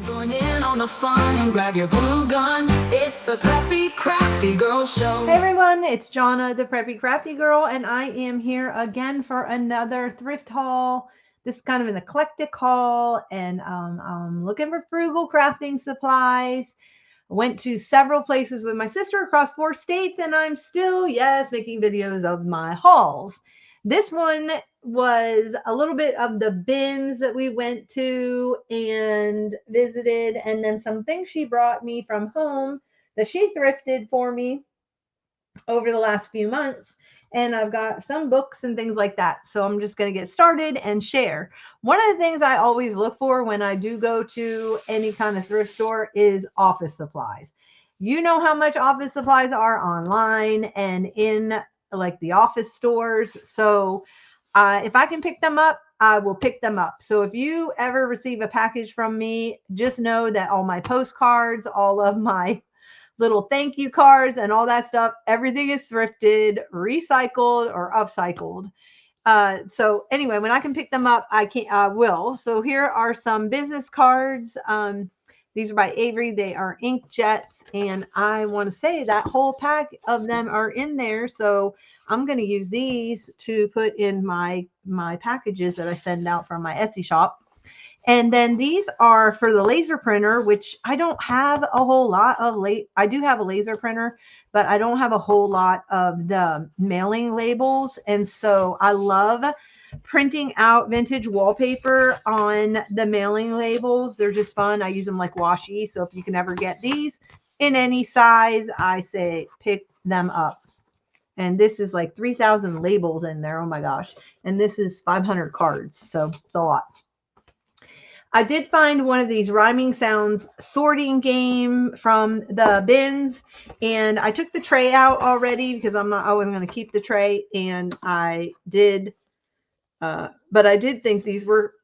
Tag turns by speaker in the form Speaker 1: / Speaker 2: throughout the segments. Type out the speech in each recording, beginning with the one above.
Speaker 1: Join in on the fun and grab your glue gun. It's the Preppy Crafty Girl Show.
Speaker 2: Hey everyone, it's Jonna, the Preppy Crafty Girl, and I am here again for another thrift haul. This is kind of an eclectic haul, and I'm looking for frugal crafting supplies. I went to several places with my sister across 4 states, and I'm still, yes, making videos of my hauls. This one was a little bit of the bins that we went to and visited, and then some things she brought me from home that she thrifted for me over the last few months. And I've got some books and things like that. So I'm just going to get started and share. One of the things I always look for when I do go to any kind of thrift store is office supplies. You know how much office supplies are online and in like the office stores. So if I can pick them up, I will pick them up. So if you ever receive a package from me, just know that all my postcards, all of my little thank you cards and all that stuff. Everything is thrifted, recycled, or upcycled. So anyway, when I can pick them up, I will. So here are some business cards. These are by Avery. They are inkjets, and I want to say that whole pack of them are in there. So I'm going to use these to put in my packages that I send out from my Etsy shop. And then these are for the laser printer, which I don't have a whole lot of I do have a laser printer, but I don't have a whole lot of the mailing labels. And so I love printing out vintage wallpaper on the mailing labels. They're just fun. I use them like washi. So if you can ever get these in any size, I say pick them up. And this is like 3,000 labels in there. Oh my gosh. And this is 500 cards. So it's a lot. I did find one of these rhyming sounds sorting game from the bins, and I took the tray out already because I wasn't going to keep the tray, and I did, but I did think these were,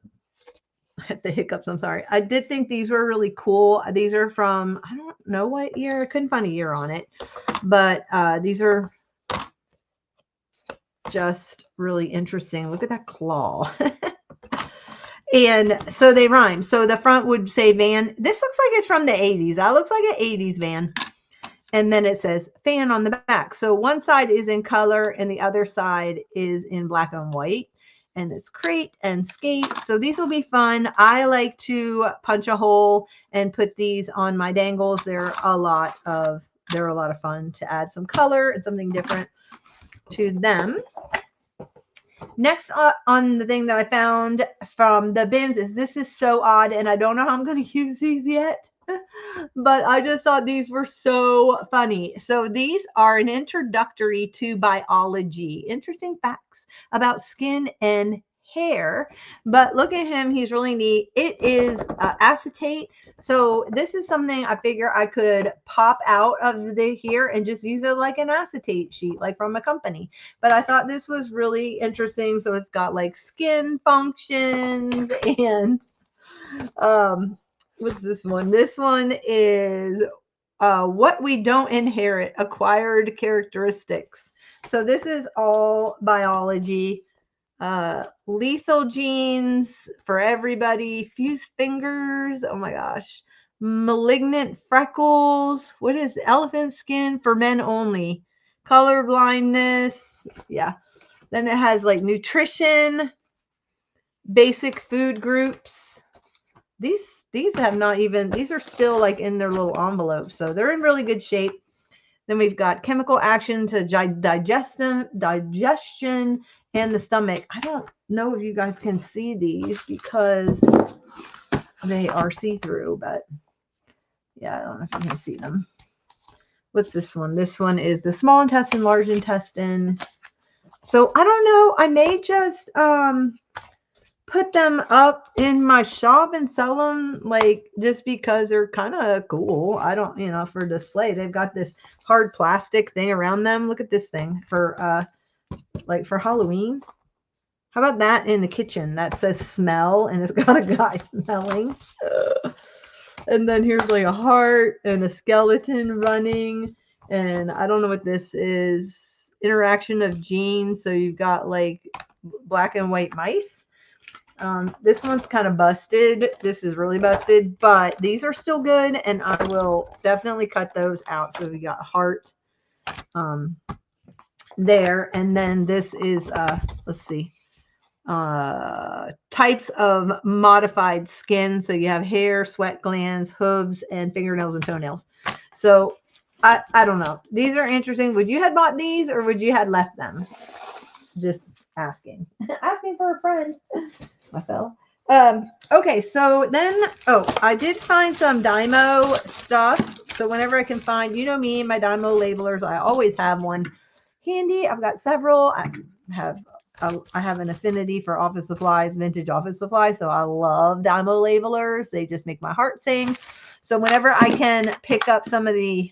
Speaker 2: the hiccups, I'm sorry. I did think these were really cool. These are from, I don't know what year, I couldn't find a year on it, but these are just really interesting. Look at that claw. And so they rhyme. So the front would say van. This looks like it's from the 80s. That looks like an 80s van. And then it says fan on the back. So one side is in color and the other side is in black and white. And it's crate and skate. So these will be fun. I like to punch a hole and put these on my dangles. They're a lot of fun to add some color and something different to them. Next on the thing that I found from the bins is this is so odd, and I don't know how I'm going to use these yet, but I just thought these were so funny. So these are an introductory to biology, interesting facts about skin and hair. But look at him, he's really neat. It is acetate. So this is something I figure I could pop out of the here and just use it like an acetate sheet, like from a company. But I thought this was really interesting. So it's got like skin functions and what's this one? This one is what we don't inherit, acquired characteristics. So this is all biology. Lethal genes for everybody, fused fingers, oh my gosh, malignant freckles, what is elephant skin for men only, color blindness, yeah. Then it has like nutrition, basic food groups. These have not even, these are still like in their little envelopes, so they're in really good shape. Then we've got chemical action to digestion and the stomach. I don't know if you guys can see these because they are see-through, but yeah, I don't know if you can see them. What's this one? This one is the small intestine, large intestine. So I don't know. I may just put them up in my shop and sell them, like, just because they're kind of cool. I don't, for display. They've got this hard plastic thing around them. Look at this thing for like for Halloween. How about that in the kitchen that says smell and it's got a guy smelling? And then here's like a heart and a skeleton running, and I don't know what this is. Interaction of genes. So you've got like black and white mice. This one's kind of busted. This is really busted, but these are still good, and I will definitely cut those out. So we got heart there, and then this is let's see, types of modified skin. So you have hair, sweat glands, hooves, and fingernails and toenails. So I don't know. These are interesting. Would you have bought these, or would you have left them? Just asking. Asking for a friend, myself. Okay, so then, I did find some Dymo stuff. So whenever I can find, you know me and my Dymo labelers, I always have one handy. I've got several. I have an affinity for office supplies, vintage office supplies. So I love Dymo labelers. They just make my heart sing. So whenever I can pick up some of the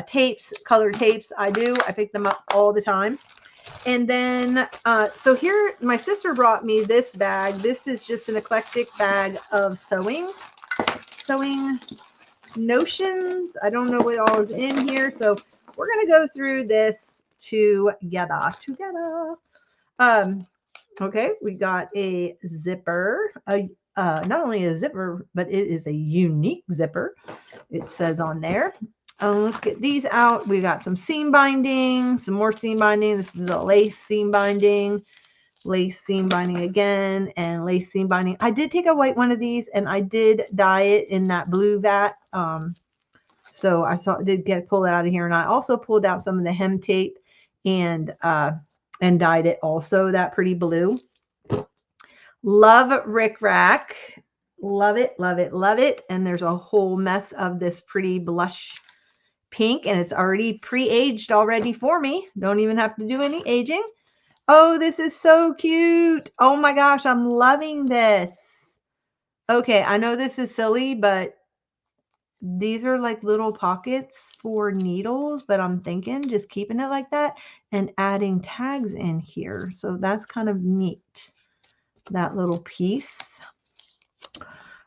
Speaker 2: tapes, colored tapes, I do. I pick them up all the time. And then, so here, my sister brought me this bag. This is just an eclectic bag of sewing notions. I don't know what all is in here. So we're going to go through this together. Okay, we got a zipper, not only a zipper, but it is a unique zipper. It says on there. Let's get these out. We got some seam binding, some more seam binding. This is a lace seam binding again, and lace seam binding. I did take a white one of these, and I did dye it in that blue vat. So I pull it out of here, and I also pulled out some of the hem tape and dyed it also that pretty blue. Love Rick Rack. Love it, love it, love it. And there's a whole mess of this pretty blush pink, and it's already pre-aged already for me. Don't even have to do any aging. Oh, this is so cute. Oh my gosh, I'm loving this. Okay, I know this is silly, but these are like little pockets for needles, but I'm thinking just keeping it like that and adding tags in here. So that's kind of neat, that little piece.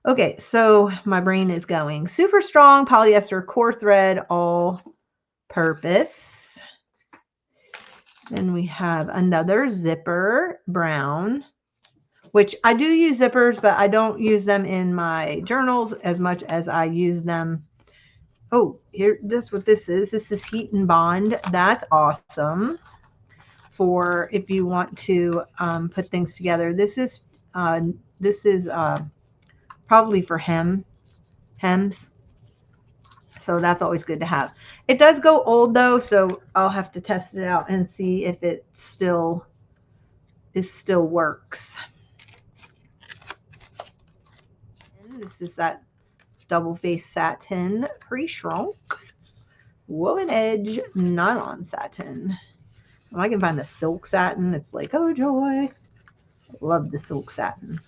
Speaker 2: Okay, so my brain is going. Super strong polyester core thread, all purpose. Then we have another zipper, brown, which I do use zippers, but I don't use them in my journals as much as I use them. Oh, here, that's what this is. This is Heat and Bond. That's awesome for if you want to put things together. This is probably for hems. So that's always good to have. It does go old though, so I'll have to test it out and see if it still works. And this is that double face satin pre-shrunk woven edge nylon satin. When I can find the silk satin, it's like, oh joy. Love the silk satin.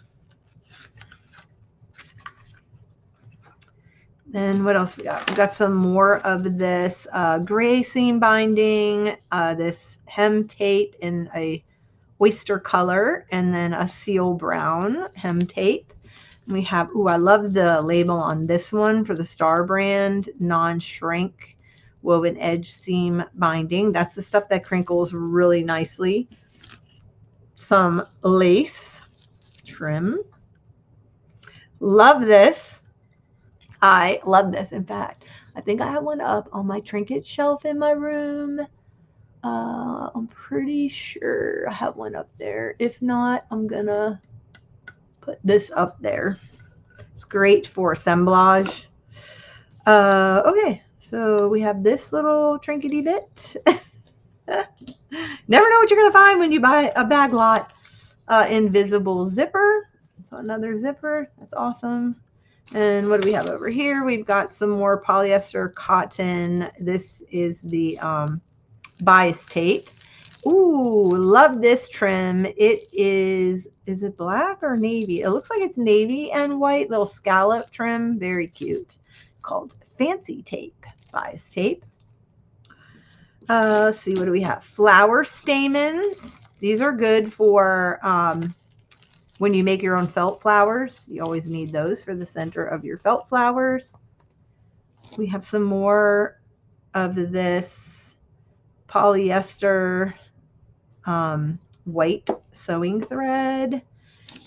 Speaker 2: Then what else we got? We got some more of this gray seam binding, this hem tape in a oyster color, and then a seal brown hem tape. We have, I love the label on this one for the Star brand, non-shrink woven edge seam binding. That's the stuff that crinkles really nicely. Some lace trim. Love this. I love this. In fact, I think I have one up on my trinket shelf in my room. I'm pretty sure I have one up there. If not, I'm gonna put this up there. It's great for assemblage. Okay, so we have this little trinkety bit. Never know what you're gonna find when you buy a bag lot. Invisible zipper. So another zipper. That's awesome. And what do we have over here? We've got some more polyester cotton. This is the bias tape. Ooh, love this trim. It is it black or navy? It looks like it's navy and white, little scallop trim. Very cute. Called Fancy Tape, bias tape. Let's see, what do we have? Flower stamens. These are good for when you make your own felt flowers. You always need those for the center of your felt flowers. We have some more of this polyester white sewing thread.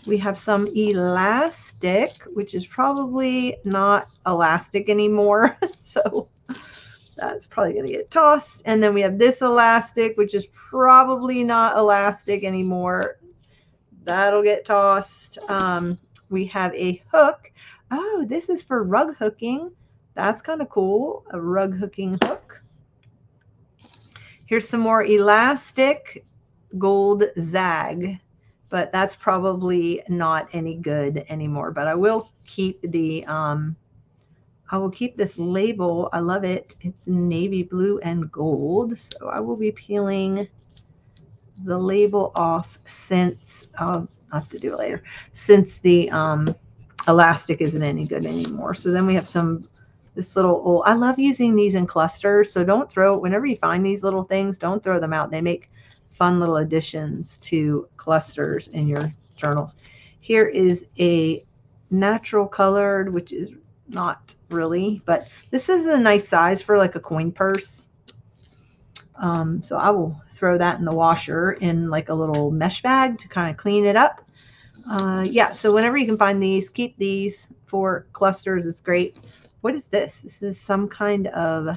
Speaker 2: We have some elastic, which is probably not elastic anymore. So that's probably going to get tossed. And then we have this elastic, which is probably not elastic anymore. That'll get tossed. We have a hook. Oh, this is for rug hooking. That's kind of cool. A rug hooking hook. Here's some more elastic gold zag, but that's probably not any good anymore. But I will keep the I will keep this label. I love it. It's navy blue and gold. So I will be peeling the label off since I'll have to do it later, since the elastic isn't any good anymore. So then we have this little old, I love using these in clusters. So don't throw, whenever you find these little things, don't throw them out. They make fun little additions to clusters in your journals. Here is a natural colored, which is not really, but this is a nice size for like a coin purse. So I will throw that in the washer in like a little mesh bag to kind of clean it up. Yeah, so whenever you can find these, keep these for clusters. It's great. What is this? This is some kind of,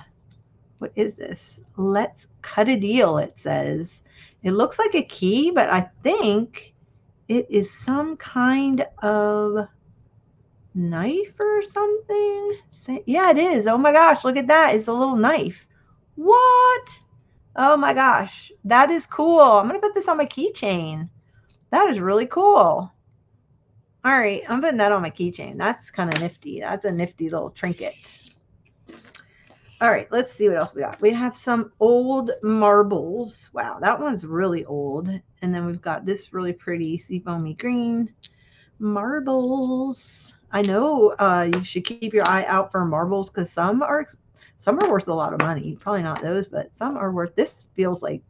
Speaker 2: what is this? Let's cut a deal, it says. It looks like a key, but I think it is some kind of knife or something. Yeah, it is. Oh my gosh, look at that. It's a little knife. What? Oh my gosh, that is cool. I'm going to put this on my keychain. That is really cool. All right, I'm putting that on my keychain. That's kind of nifty. That's a nifty little trinket. All right, let's see what else we got. We have some old marbles. Wow, that one's really old. And then we've got this really pretty seafoamy green marbles. I know you should keep your eye out for marbles because some are worth a lot of money. Probably not those, but some are worth. This feels like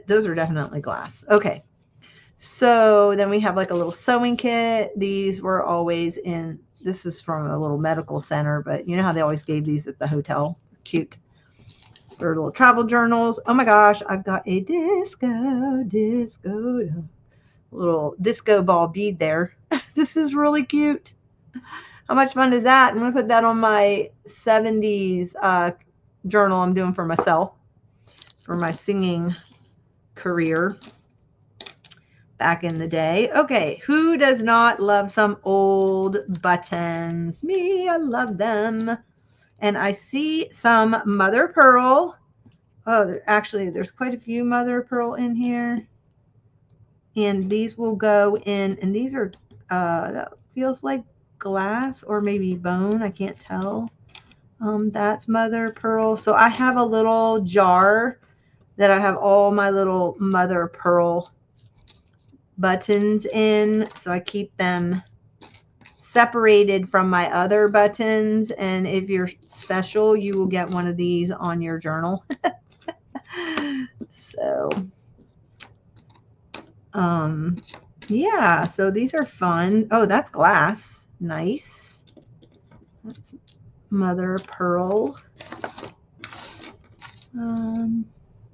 Speaker 2: those are definitely glass. Okay. So then we have like a little sewing kit. These were always in, this is from a little medical center, but you know how they always gave these at the hotel? Cute. For little travel journals. Oh my gosh, I've got a little disco ball bead there. This is really cute. How much fun is that? I'm going to put that on my 70s journal I'm doing for myself for my singing career back in the day. Okay, who does not love some old buttons? Me, I love them. And I see some mother of pearl. Oh, there's quite a few mother of pearl in here. And these will go in, and these are, that feels like glass or maybe bone. I can't tell. That's mother of pearl. So I have a little jar that I have all my little mother of pearl buttons in, so I keep them separated from my other buttons, and if you're special you will get one of these on your journal. So yeah, so these are fun. Oh, that's glass. Nice. That's mother of pearl.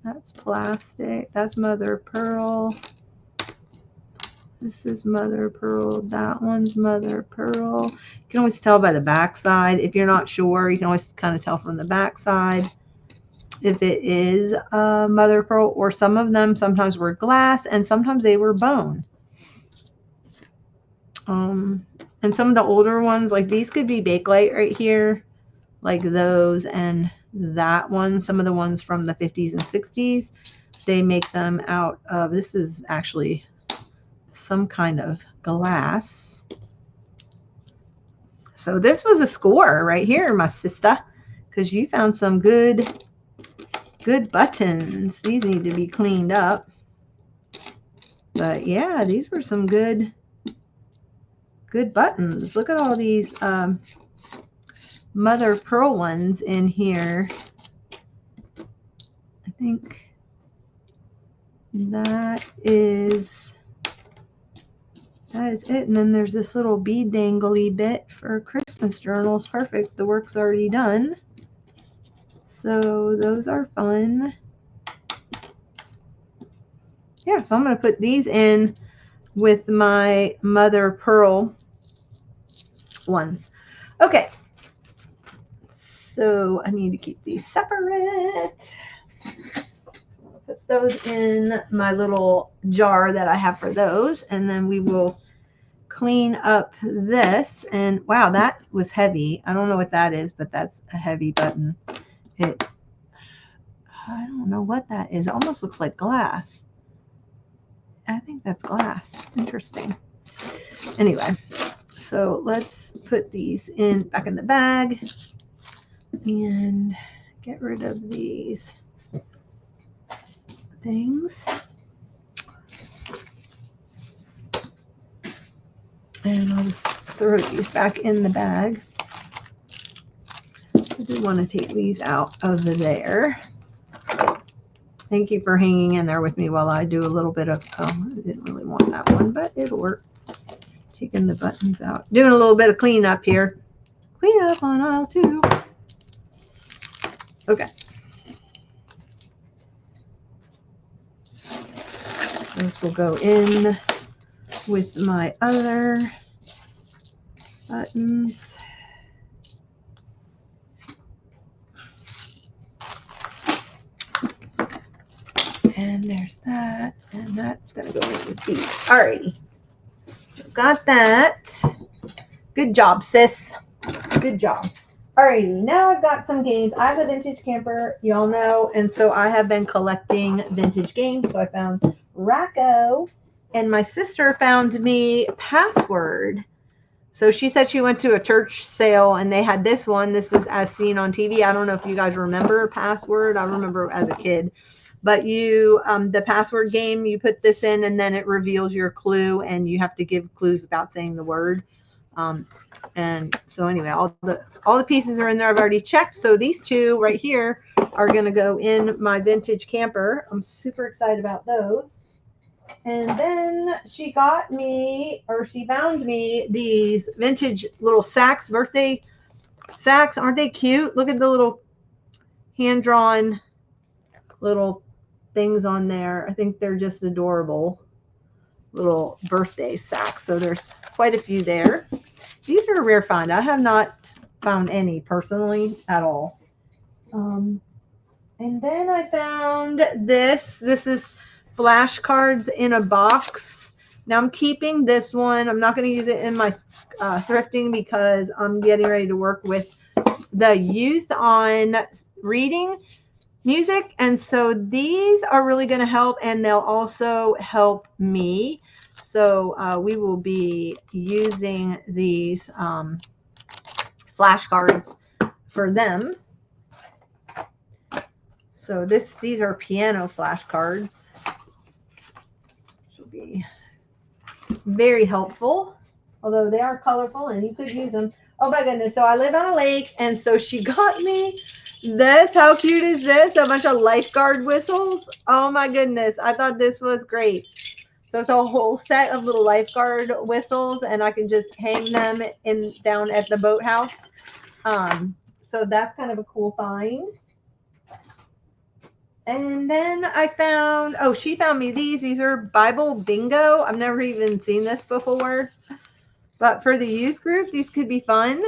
Speaker 2: That's plastic. That's mother of pearl. This is mother of pearl. That one's mother of pearl. You can always tell by the back side. If you're not sure, you can always kind of tell from the back side if it is mother of pearl, or some of them sometimes were glass and sometimes they were bone. And some of the older ones, like these could be Bakelite right here, like those and that one. Some of the ones from the 50s and 60s, they make them out of, this is actually some kind of glass. So this was a score right here, my sister, because you found some good buttons. These need to be cleaned up. But yeah, these were some good buttons. Look at all these mother of pearl ones in here. I think that is it. And then there's this little bead dangly bit for Christmas journals. Perfect. The work's already done. So those are fun. Yeah, so I'm going to put these in with my mother pearl ones. Okay, so I need to keep these separate. Put those in my little jar that I have for those, and then we will clean up this. And wow, that was heavy. I don't know what that is, but that's a heavy button. I don't know what that is. It almost looks like glass. I think that's glass. Interesting. Anyway, so let's put these back in the bag and get rid of these things. And I'll just throw these back in the bag. I do want to take these out of there. Thank you for hanging in there with me while I do a little bit of, I didn't really want that one, but it'll work. Taking the buttons out. Doing a little bit of cleanup here. Clean up on aisle 2. Okay. Those will go in with my other buttons. And there's that. And that's going to go in with these. Alrighty. So got that. Good job, sis. Good job. Alrighty, now I've got some games. I have a vintage camper, y'all know, and so I have been collecting vintage games. So I found Racco, and my sister found me Password. So she said she went to a church sale and they had this one. This is As Seen on TV. I don't know if you guys remember Password. I remember as a kid. But you, the password game, you put this in and then it reveals your clue and you have to give clues without saying the word. And so anyway, all the pieces are in there. I've already checked. So these two right here are going to go in my vintage camper. I'm super excited about those. And then she got me, or she found me these vintage little sacks, birthday sacks. Aren't they cute? Look at the little hand-drawn little things on there. I think they're just adorable little birthday sacks. So there's quite a few there. These are a rare find. I have not found any personally at all. And then I found this. This is flashcards in a box. Now I'm keeping this one. I'm not going to use it in my thrifting because I'm getting ready to work with the youth on reading music. And so these are really going to help, and they'll also help me. So we will be using these flashcards for them. So these are piano flashcards. Which will be very helpful, although they are colorful and you could use them. Oh my goodness. So I live on a lake, and so she got me this. How cute is this? A bunch of lifeguard whistles. Oh my goodness. I thought this was great. So it's a whole set of little lifeguard whistles, and I can just hang them down at the boathouse. So that's kind of a cool find. And then I found, she found me these. These are Bible bingo. I've never even seen this before. But for the youth group, these could be fun.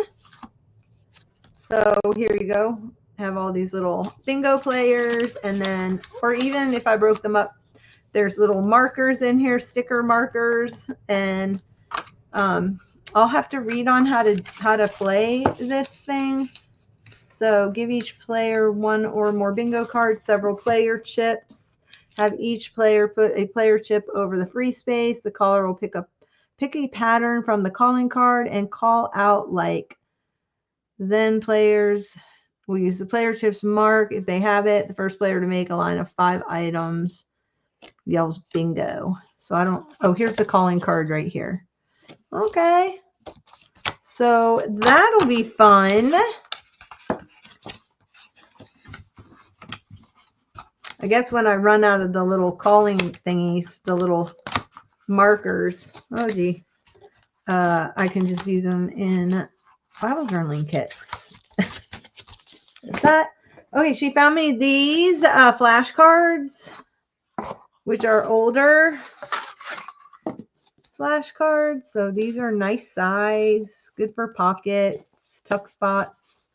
Speaker 2: So here you go. Have all these little bingo players. And then, or even if I broke them up, there's little markers in here, sticker markers. And I'll have to read on how to play this thing. So give each player one or more bingo cards, several player chips. Have each player put a player chip over the free space. The caller will pick a pattern from the calling card and call out like. Then players will use the player chips mark. If they have it, the first player to make a line of 5 items yells bingo. So here's the calling card right here. Okay. So that'll be fun. I guess when I run out of the little calling thingies, the little markers, I can just use them in Bible journaling kits. Is that? Okay, she found me these flashcards, which are older. flashcards. So these are nice size, good for pockets, tuck spots.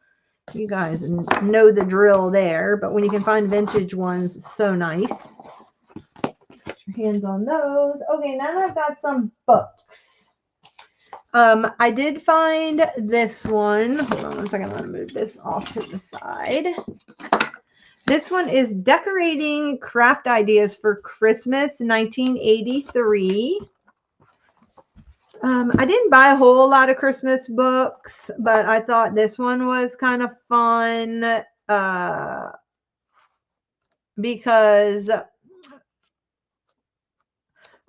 Speaker 2: You guys know the drill there, but when you can find vintage ones, it's so nice. Get your hands on those. Okay, now I've got some books. I did find this one. Hold on one second. I'm going to move this off to the side. This one is Decorating Craft Ideas for Christmas 1983. I didn't buy a whole lot of Christmas books, but I thought this one was kind of fun because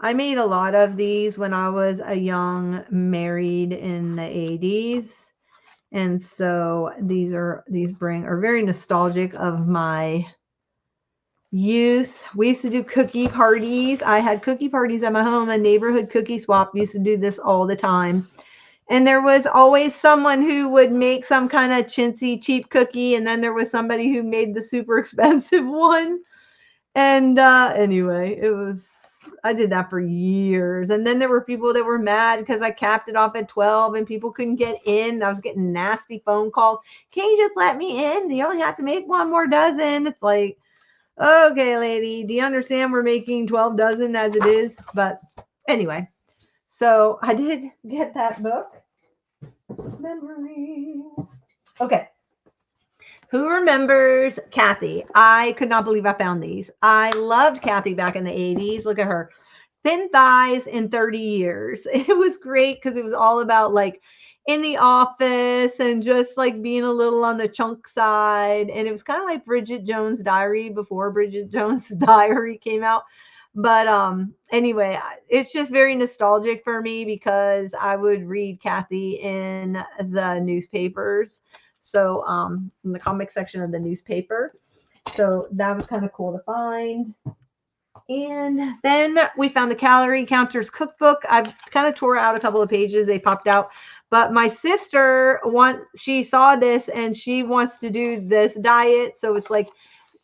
Speaker 2: I made a lot of these when I was a young married in the 80s. And so these are very nostalgic of my youth. We used to do cookie parties. I had cookie parties at my home. A neighborhood cookie swap used to do this all the time. And there was always someone who would make some kind of chintzy cheap cookie. And then there was somebody who made the super expensive one. And anyway, I did that for years. And then there were people that were mad because I capped it off at 12 and people couldn't get in. I was getting nasty phone calls. Can you just let me in? You only have to make one more dozen. It's like, okay, lady, do you understand we're making 12 dozen as it is? But anyway, so I did get that book. Memories. Okay. Who remembers Kathy? I could not believe I found these. I loved Kathy back in the 80s. Look at her. Thin thighs in 30 years. It was great because it was all about like in the office and just like being a little on the chunk side. And it was kind of like Bridget Jones' Diary before Bridget Jones' Diary came out. But anyway, it's just very nostalgic for me because I would read Kathy in the newspapers. So in the comic section of the newspaper. So that was kind of cool to find. And then we found the Calorie Counters cookbook. I've kind of tore out a couple of pages. They popped out. But my sister, she saw this and she wants to do this diet. So it's like,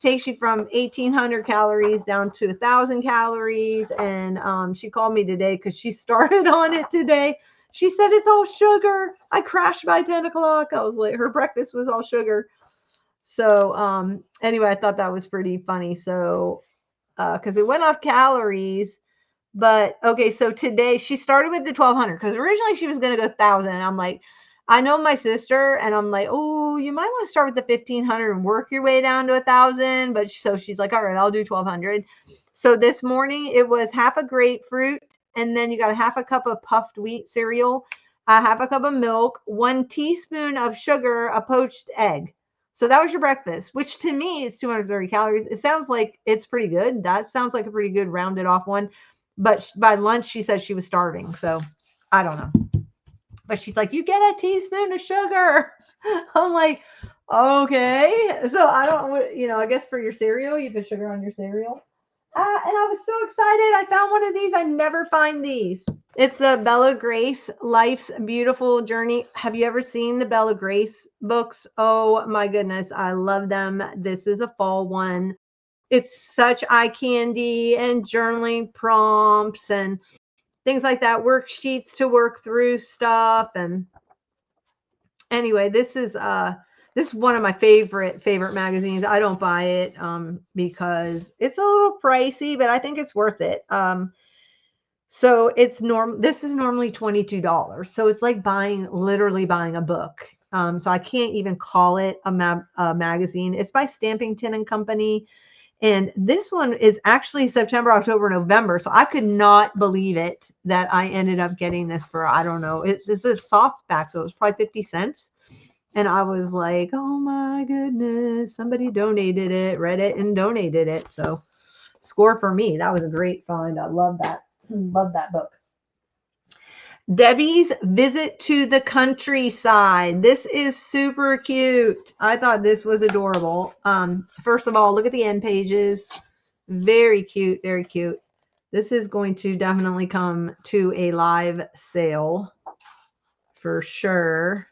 Speaker 2: takes you from 1,800 calories down to 1,000 calories. And she called me today because she started on it today. She said, it's all sugar. I crashed by 10 o'clock. I was like, her breakfast was all sugar. So anyway, I thought that was pretty funny. So because it went off calories. But okay, so today she started with the 1,200 because originally she was going to go 1,000. And I'm like, I know my sister, and I'm like, oh, you might want to start with the 1,500 and work your way down to 1,000. But so she's like, all right, I'll do 1,200. So this morning it was half a grapefruit, and then you got a half a cup of puffed wheat cereal, a half a cup of milk, 1 teaspoon of sugar, a poached egg. So that was your breakfast, which to me is 230 calories. It sounds like it's pretty good. That sounds like a pretty good rounded off one. But by lunch, she said she was starving. So I don't know. But she's like, you get a teaspoon of sugar. I'm like, okay. So I don't, I guess for your cereal, you put sugar on your cereal. And I was so excited. I found one of these. I never find these. It's the Bella Grace Life's Beautiful Journey. Have you ever seen the Bella Grace books? Oh my goodness. I love them. This is a fall one. It's such eye candy and journaling prompts and things like that, worksheets to work through stuff. And anyway, this is one of my favorite magazines. I don't buy it because it's a little pricey, but I think it's worth it. So this is normally $22. So it's like literally buying a book. So I can't even call it a magazine. It's by Stampington and Company. And this one is actually September, October, November. So I could not believe it that I ended up getting this for, I don't know, it's a softback. So it was probably 50 cents. And I was like, oh my goodness, somebody donated it, read it and donated it. So score for me. That was a great find. I love that. Love that book. Debbie's Visit to the Countryside. This is super cute. I thought this was adorable. First of all, look at the end pages. Very cute, very cute. This is going to definitely come to a live sale for sure.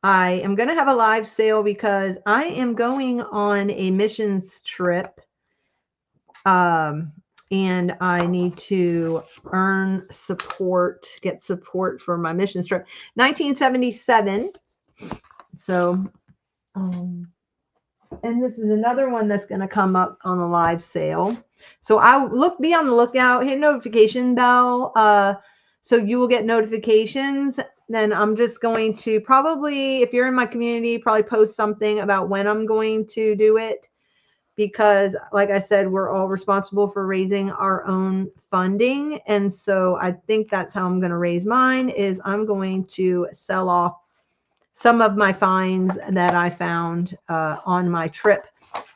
Speaker 2: I am going to have a live sale because I am going on a missions trip and I need to earn support, get support for my mission trip. 1977. So, and this is another one that's going to come up on a live sale. So be on the lookout, hit notification bell. So you will get notifications. Then I'm just going to probably, if you're in my community, probably post something about when I'm going to do it. Because like I said, we're all responsible for raising our own funding. And so I think that's how I'm going to raise mine, is I'm going to sell off some of my finds that I found on my trip.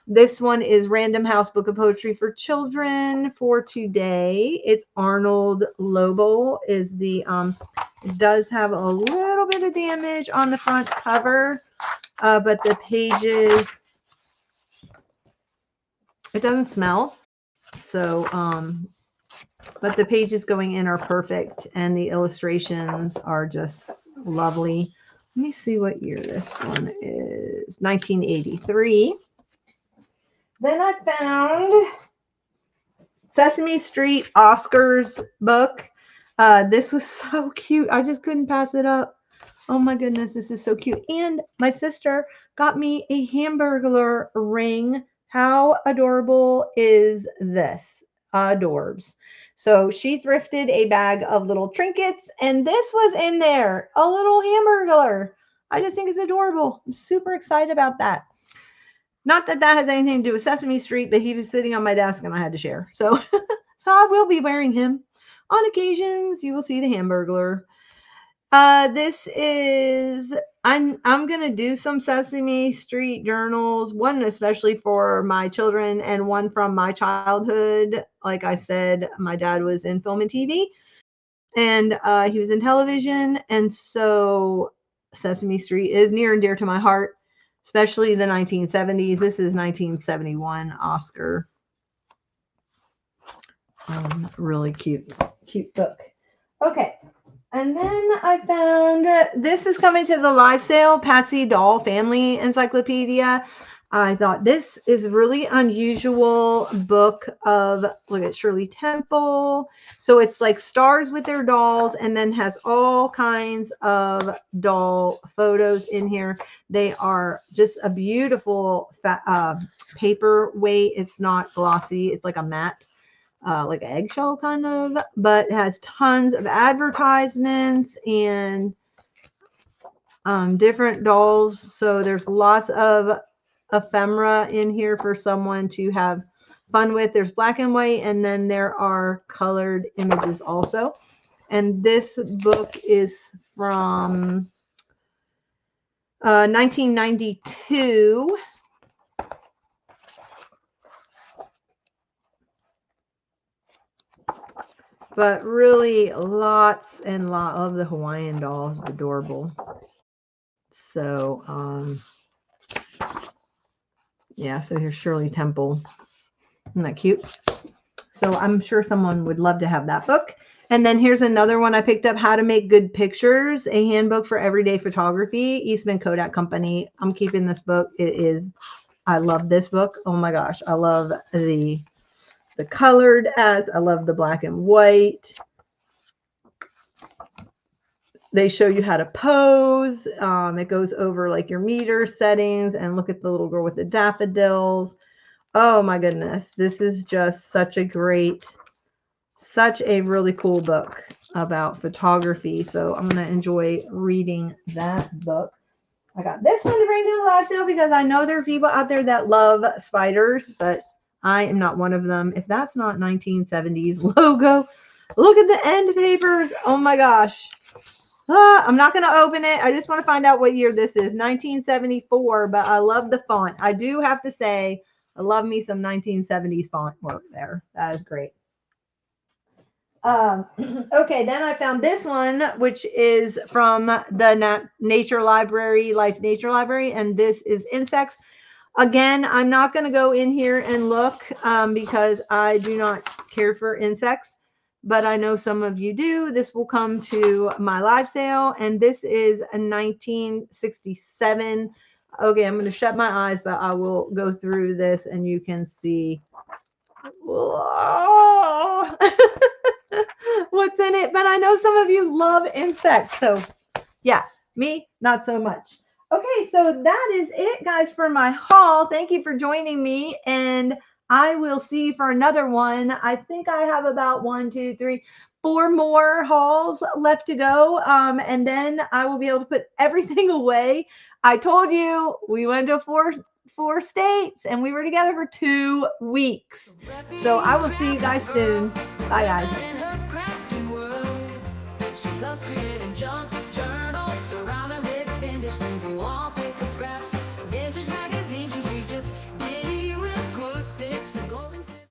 Speaker 2: This one is Random House Book of Poetry for Children for today. It's Arnold Lobel is the, it does have a little bit of damage on the front cover, but the pages, it doesn't smell. So, but the pages going in are perfect and the illustrations are just lovely. Let me see what year this one is. 1983. Then I found Sesame Street Oscar's book. This was so cute. I just couldn't pass it up. Oh my goodness, this is so cute. And my sister got me a Hamburglar ring. How adorable is this? Adorbs. So she thrifted a bag of little trinkets, and this was in there, a little Hamburglar. I just think it's adorable. I'm super excited about that. Not that that has anything to do with Sesame Street, but he was sitting on my desk and I had to share. So, so I will be wearing him on occasions. You will see the Hamburglar. This is, I'm going to do some Sesame Street journals, one especially for my children and one from my childhood. Like I said, my dad was in film and TV and he was in television. And so Sesame Street is near and dear to my heart, especially the 1970s. This is 1971 Oscar. Really cute book. Okay. And then I found, this is coming to the live sale, Patsy Doll Family Encyclopedia. I thought this is really unusual book of, look at Shirley Temple. So it's like stars with their dolls and then has all kinds of doll photos in here. They are just a beautiful paperweight. It's not glossy. It's like a matte. Like an eggshell kind of, but it has tons of advertisements and different dolls. So there's lots of ephemera in here for someone to have fun with. There's black and white, and then there are colored images also. And this book is from 1992. But really lots and lots of the Hawaiian dolls. Adorable. So, yeah, so here's Shirley Temple. Isn't that cute? So I'm sure someone would love to have that book. And then here's another one I picked up, How to Make Good Pictures, a handbook for everyday photography, Eastman Kodak Company. I'm keeping this book. I love this book. Oh my gosh. I love the colored ads. I love the black and white. They show you how to pose. It goes over like your meter settings, and look at the little girl with the daffodils. Oh my goodness. This is just such a really cool book about photography. So I'm going to enjoy reading that book. I got this one to bring to the live sale because I know there are people out there that love spiders, but I am not one of them. If that's not 1970s logo, look at the end papers. Oh my gosh. I'm not going to open it. I just want to find out what year this is. 1974, but I love the font. I do have to say, I love me some 1970s font work there. That is great. Okay, then I found this one, which is from the Nature Library, Life Nature Library, and this is Insects. Again, I'm not going to go in here and look because I do not care for insects, but I know some of you do. This will come to my live sale, and this is a 1967. Okay, I'm going to shut my eyes, but I will go through this, and you can see Whoa. What's in it? But I know some of you love insects. So, yeah, me, not so much. Okay, so that is it, guys, for my haul. Thank you for joining me. And I will see you for another one. I think I have about 4 more hauls left to go. And then I will be able to put everything away. I told you we went to four states and we were together for 2 weeks. So I will see you guys soon. Bye, guys.
Speaker 1: She loves creating junk journals, surrounded with vintage things and wallpaper scraps, vintage magazines, and she's just giddy with glue sticks and golden